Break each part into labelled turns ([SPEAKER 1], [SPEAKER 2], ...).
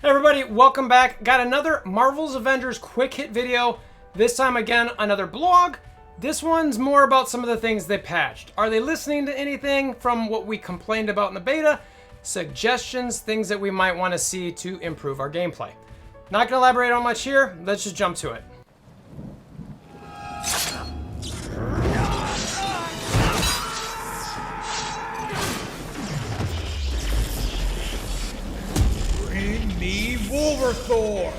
[SPEAKER 1] Hey everybody, welcome back. Got another Marvel's Avengers quick hit video. This time again, another blog. This one's more about some of the things they patched. Are they listening to anything from what we complained about in the beta? Suggestions, things that we might want to see to improve our gameplay. Not gonna elaborate on much here, let's just jump to it.
[SPEAKER 2] Bring me WolverThor!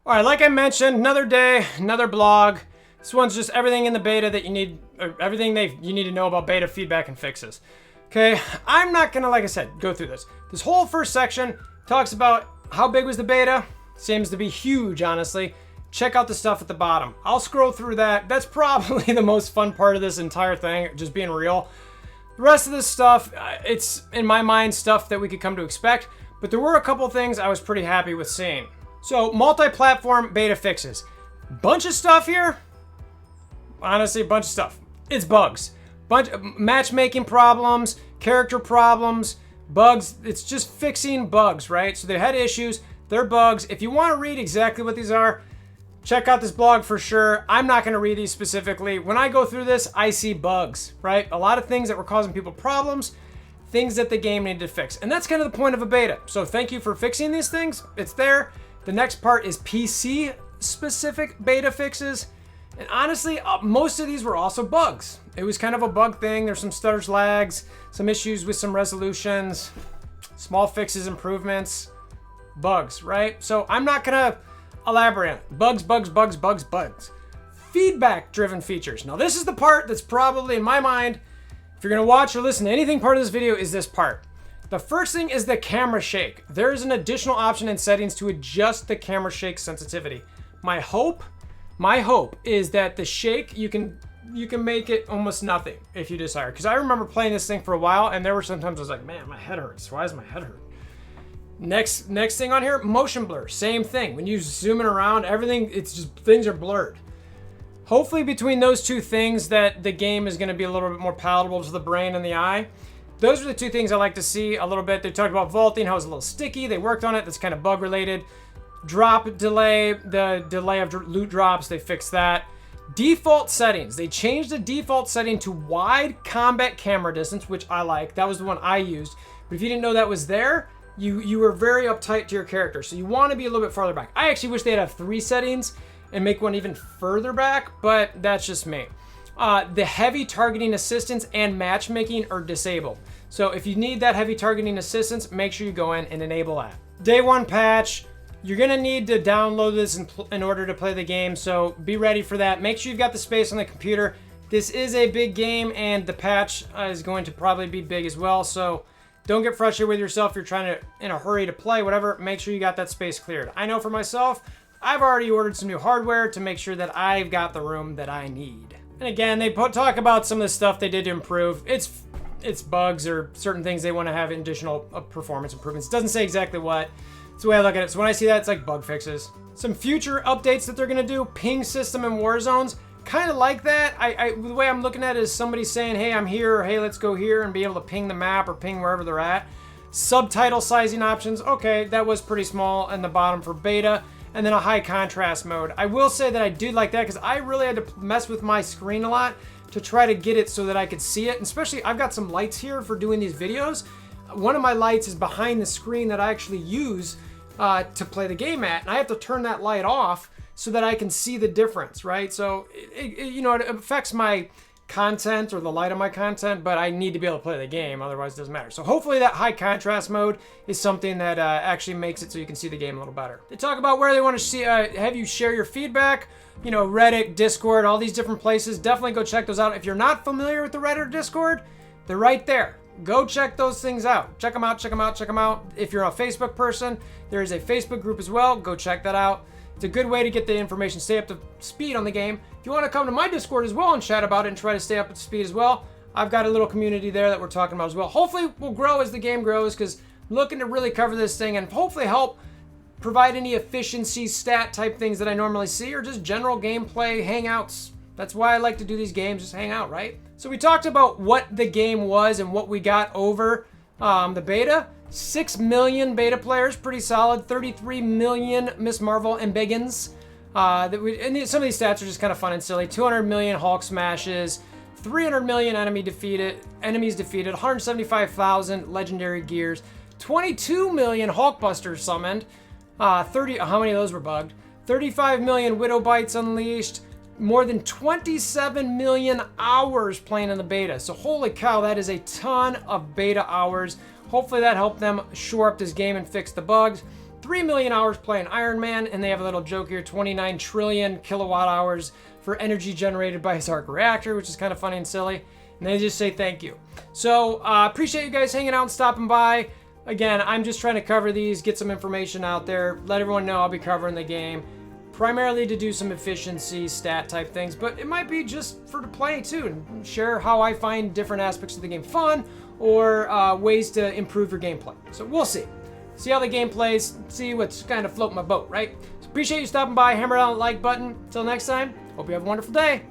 [SPEAKER 1] Alright, like I mentioned, another day, another blog. This one's just everything in the beta that you need, or everything you need to know about beta feedback and fixes. Okay, I'm not gonna, like I said, go through this. This whole first section talks about how big was the beta. Seems to be huge, honestly. Check out the stuff at the bottom. I'll scroll through that. That's probably the most fun part of this entire thing, just being real. The rest of this stuff, it's, in my mind, stuff that we could come to expect, but there were a couple things I was pretty happy with seeing. So, multi-platform beta fixes. Bunch of stuff here. Honestly, a bunch of stuff. It's bugs. Bunch of matchmaking problems, character problems, bugs. It's just fixing bugs, right? So they had issues, they're bugs. If you want to read exactly what these are, check out this blog for sure. I'm not going to read these specifically. When I go through this, I see bugs, right? A lot of things that were causing people problems, things that the game needed to fix. And that's kind of the point of a beta. So thank you for fixing these things. It's there. The next part is PC specific beta fixes. And honestly, most of these were also bugs. It was kind of a bug thing. There's some stutters, lags, some issues with some resolutions, small fixes, improvements, bugs, right? So I'm not gonna elaborate on it. Bugs, bugs, bugs, bugs, bugs. Feedback driven features. Now this is the part that's probably, in my mind, if you're gonna watch or listen to anything part of this video, is this part. The first thing is the camera shake. There is an additional option in settings to adjust the camera shake sensitivity. My hope is that the shake, you can make it almost nothing if you desire. Because I remember playing this thing for a while, and there were sometimes I was like, man, my head hurts. Why does my head hurt? Next thing on here, motion blur. Same thing. When you zoom in around, everything, it's just, things are blurred. Hopefully between those two things that the game is going to be a little bit more palatable to the brain and the eye. Those are the two things I like to see a little bit. They talked about vaulting, how it's a little sticky. They worked on it. That's kind of bug related. Drop delay, the delay of loot drops, they fixed that. Default settings. They changed the default setting to wide combat camera distance, which I like. That was the one I used. But if you didn't know that was there, you were very uptight to your character. So you want to be a little bit farther back. I actually wish they'd have 3 settings and make one even further back, but that's just me. The heavy targeting assistance and matchmaking are disabled. So if you need that heavy targeting assistance, make sure you go in and enable that. Day 1 patch. You're gonna need to download this in order to play the game, so be ready for that. Make sure you've got the space on the computer. This is a big game, and the patch is going to probably be big as well, so don't get frustrated with yourself if you're trying to, in a hurry to play, whatever. Make sure you got that space cleared. I know for myself, I've already ordered some new hardware to make sure that I've got the room that I need. And again, they talk about some of the stuff they did to improve. It's bugs or certain things they want to have additional performance improvements. It doesn't say exactly what. That's the way I look at it. So when I see that, it's like bug fixes. Some future updates that they're gonna do, ping system in war zones. Kind of like that. The way I'm looking at it is somebody saying, hey, I'm here, or hey, let's go here, and be able to ping the map or ping wherever they're at. Subtitle sizing options. Okay, that was pretty small in the bottom for beta. And then a high contrast mode. I will say that I do like that because I really had to mess with my screen a lot to try to get it so that I could see it. And especially, I've got some lights here for doing these videos. One of my lights is behind the screen that I actually use to play the game at, and I have to turn that light off so that I can see the difference, right? So, it affects my content or the light of my content, but I need to be able to play the game, otherwise it doesn't matter. So hopefully that high contrast mode is something that actually makes it so you can see the game a little better. They talk about where they want to see, have you share your feedback, you know, Reddit, Discord, all these different places. Definitely go check those out. If you're not familiar with the Reddit or Discord, they're right there. Go check those things out. Check them out, check them out, check them out. If you're a Facebook person, there is a Facebook group as well. Go check that out. It's a good way to get the information, stay up to speed on the game. If you want to come to my Discord as well and chat about it and try to stay up to speed as well, I've got a little community there that we're talking about as well. Hopefully we'll grow as the game grows because I'm looking to really cover this thing and hopefully help provide any efficiency stat type things that I normally see or just general gameplay hangouts. That's why I like to do these games, just hang out, right? So we talked about what the game was and what we got over the beta. 6 million beta players, pretty solid. 33 million Miss Marvel and Biggins. Some of these stats are just kind of fun and silly. 200 million Hulk smashes. 300 million enemies defeated. 175,000 legendary gears. 22 million Hulkbusters summoned. How many of those were bugged? 35 million Widow Bites unleashed. More than 27 million hours playing in the beta. So holy cow, that is a ton of beta hours. Hopefully that helped them shore up this game and fix the bugs. 3 million hours playing Iron Man, and they have a little joke here, 29 trillion kilowatt hours for energy generated by his arc reactor, which is kind of funny and silly. And they just say thank you. So appreciate you guys hanging out and stopping by. Again, I'm just trying to cover these, get some information out there, let everyone know I'll be covering the game. Primarily to do some efficiency, stat type things, but it might be just for to play too, and share how I find different aspects of the game fun, or ways to improve your gameplay. So we'll see. See how the game plays, see what's kind of floating my boat, right? So appreciate you stopping by, hammer down the like button. Until next time, hope you have a wonderful day.